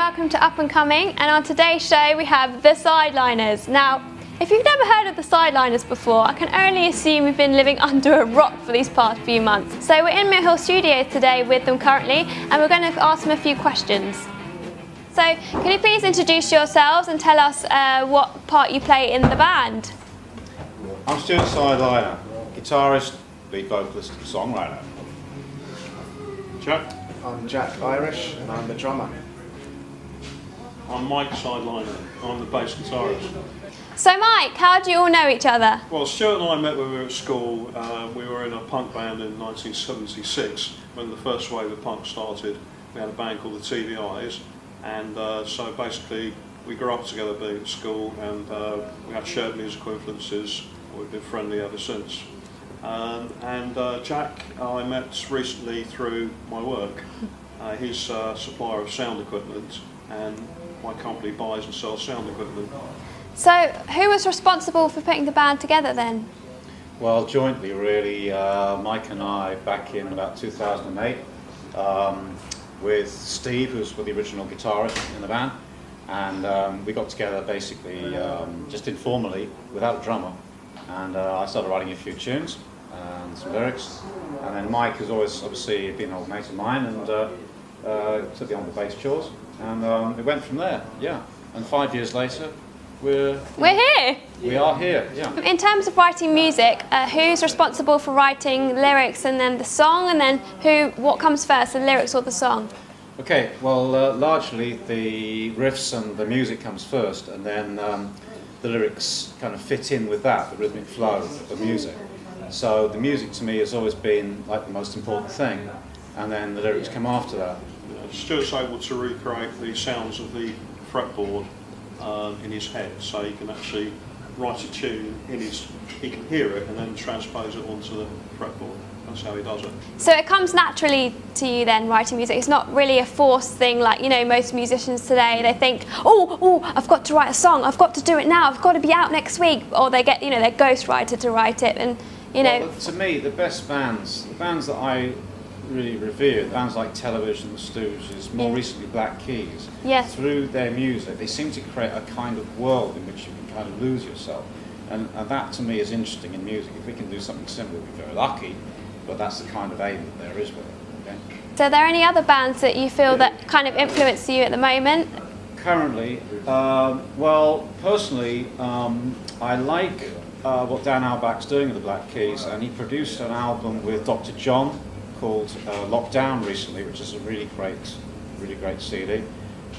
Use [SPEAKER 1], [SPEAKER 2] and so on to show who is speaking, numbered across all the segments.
[SPEAKER 1] welcome to Up and Coming, and on today's show we have the Sideliners. Now, if you've never heard of the Sideliners before, I can only assume you've been living under a rock for these past few months. So we're in Mill Hill Studios today with them currently, and we're going to ask them a few questions. So, can you please introduce yourselves and tell us what part you play in the band?
[SPEAKER 2] I'm Stuart Sideliner, guitarist, lead vocalist and songwriter.
[SPEAKER 3] Jack?
[SPEAKER 4] I'm Jack Irish and I'm the drummer.
[SPEAKER 3] I'm Mike Sideliner, I'm the bass guitarist.
[SPEAKER 1] So Mike, how do you all know each other?
[SPEAKER 3] Well, Stuart and I met when we were at school. We were in a punk band in 1976 when the first wave of punk started. We had a band called the TVIs, and so basically we grew up together being at school, and we had shared musical influences. We've been friendly ever since. Jack I met recently through my work. He's a supplier of sound equipment, and my company buys and sells sound equipment.
[SPEAKER 1] So who was responsible for putting the band together then?
[SPEAKER 2] Well, jointly really, Mike and I back in about 2008 with Steve, who's the original guitarist in the band, and we got together basically just informally without a drummer, and I started writing a few tunes and some lyrics, and then Mike has always obviously been an old mate of mine and took me on the bass chores, and it went from there, yeah. And 5 years later, we're here. We are here, yeah.
[SPEAKER 1] In terms of writing music, who's responsible for writing lyrics and then the song, and then what comes first, the lyrics or the song?
[SPEAKER 2] Okay, well, largely the riffs and the music comes first, and then the lyrics kind of fit in with that, the rhythmic flow of the music. So the music to me has always been like the most important thing, and then the lyrics come after that.
[SPEAKER 3] Stuart's able to recreate the sounds of the fretboard in his head, so he can actually write a tune he can hear it and then transpose it onto the fretboard. That's how he does it. So
[SPEAKER 1] it comes naturally to you then, writing music? It's not really a forced thing like, you know, most musicians today, they think, oh, I've got to write a song, I've got to do it now, I've got to be out next week, or they get, you know, their ghostwriter to write it, and, you know.
[SPEAKER 2] Well, to me, the best bands, the bands that I really revere, bands like Television, The Stooges, more recently Black Keys,
[SPEAKER 1] yes.
[SPEAKER 2] Through their music, they seem to create a kind of world in which you can kind of lose yourself. And that to me is interesting in music. If we can do something similar, we're very lucky, but that's the kind of aim that there is with it. Okay?
[SPEAKER 1] So are there any other bands that you feel that kind of influence you at the moment?
[SPEAKER 2] Currently, well, personally, I like what Dan Auerbach's doing with the Black Keys, and he produced an album with Dr. John called Lockdown recently, which is a really great CD,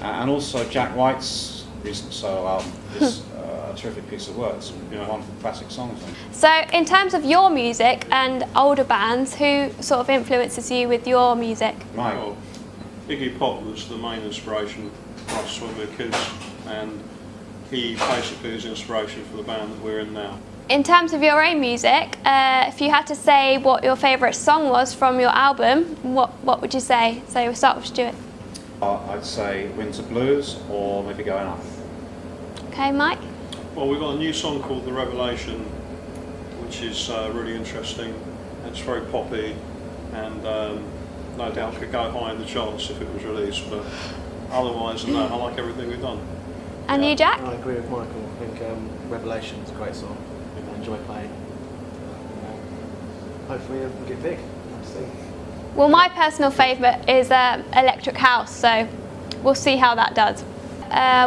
[SPEAKER 2] and also Jack White's recent solo album is a terrific piece of work, some wonderful classic songs on it.
[SPEAKER 1] So in terms of your music and older bands, who sort of influences you with your music?
[SPEAKER 2] Mike.
[SPEAKER 3] Well, Iggy Pop was the main inspiration for us when we were kids, and he basically is inspiration for the band that we're in now.
[SPEAKER 1] In terms of your own music, if you had to say what your favourite song was from your album, what would you say? So we'll start with Stuart.
[SPEAKER 2] I'd say Winter Blues, or maybe Going Up.
[SPEAKER 1] Okay, Mike?
[SPEAKER 3] Well, we've got a new song called The Revelation, which is really interesting. It's very poppy, and no doubt could go high in the charts if it was released, but otherwise than that, I like everything we've done.
[SPEAKER 1] And you, Jack?
[SPEAKER 4] I agree with Michael. I think Revelation is a great song. I enjoy playing. Hopefully it'll get big. Let's see.
[SPEAKER 1] Well, my personal favourite is Electric House, so we'll see how that does.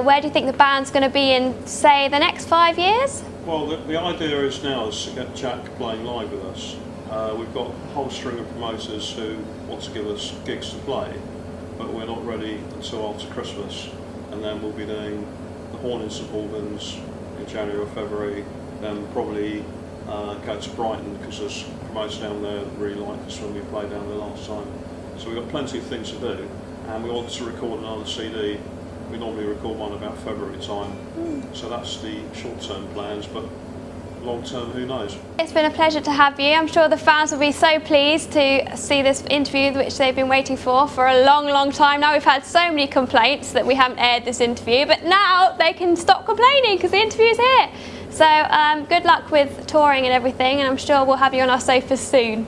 [SPEAKER 1] Where do you think the band's going to be in, say, the next 5 years?
[SPEAKER 3] Well, the idea is now is to get Jack playing live with us. We've got a whole string of promoters who want to give us gigs to play, but we're not ready until after Christmas, and then we'll be doing the Horn in St Albans in January or February, then probably go to Brighton because there's promoters down there that really like us when we played down there last time. So we've got plenty of things to do, and we want to record another CD. We normally record one about February time, so that's the short-term plans, but long-term, who knows? It's
[SPEAKER 1] been a pleasure to have you. I'm sure the fans will be so pleased to see this interview which they've been waiting for a long time now. We've had so many complaints that we haven't aired this interview, but now they can stop complaining because the interview's here. So good luck with touring and everything, and I'm sure we'll have you on our sofas soon.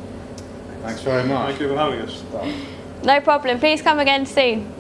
[SPEAKER 2] Thanks very much.
[SPEAKER 3] Thank you for having us.
[SPEAKER 1] No problem. Please come again soon.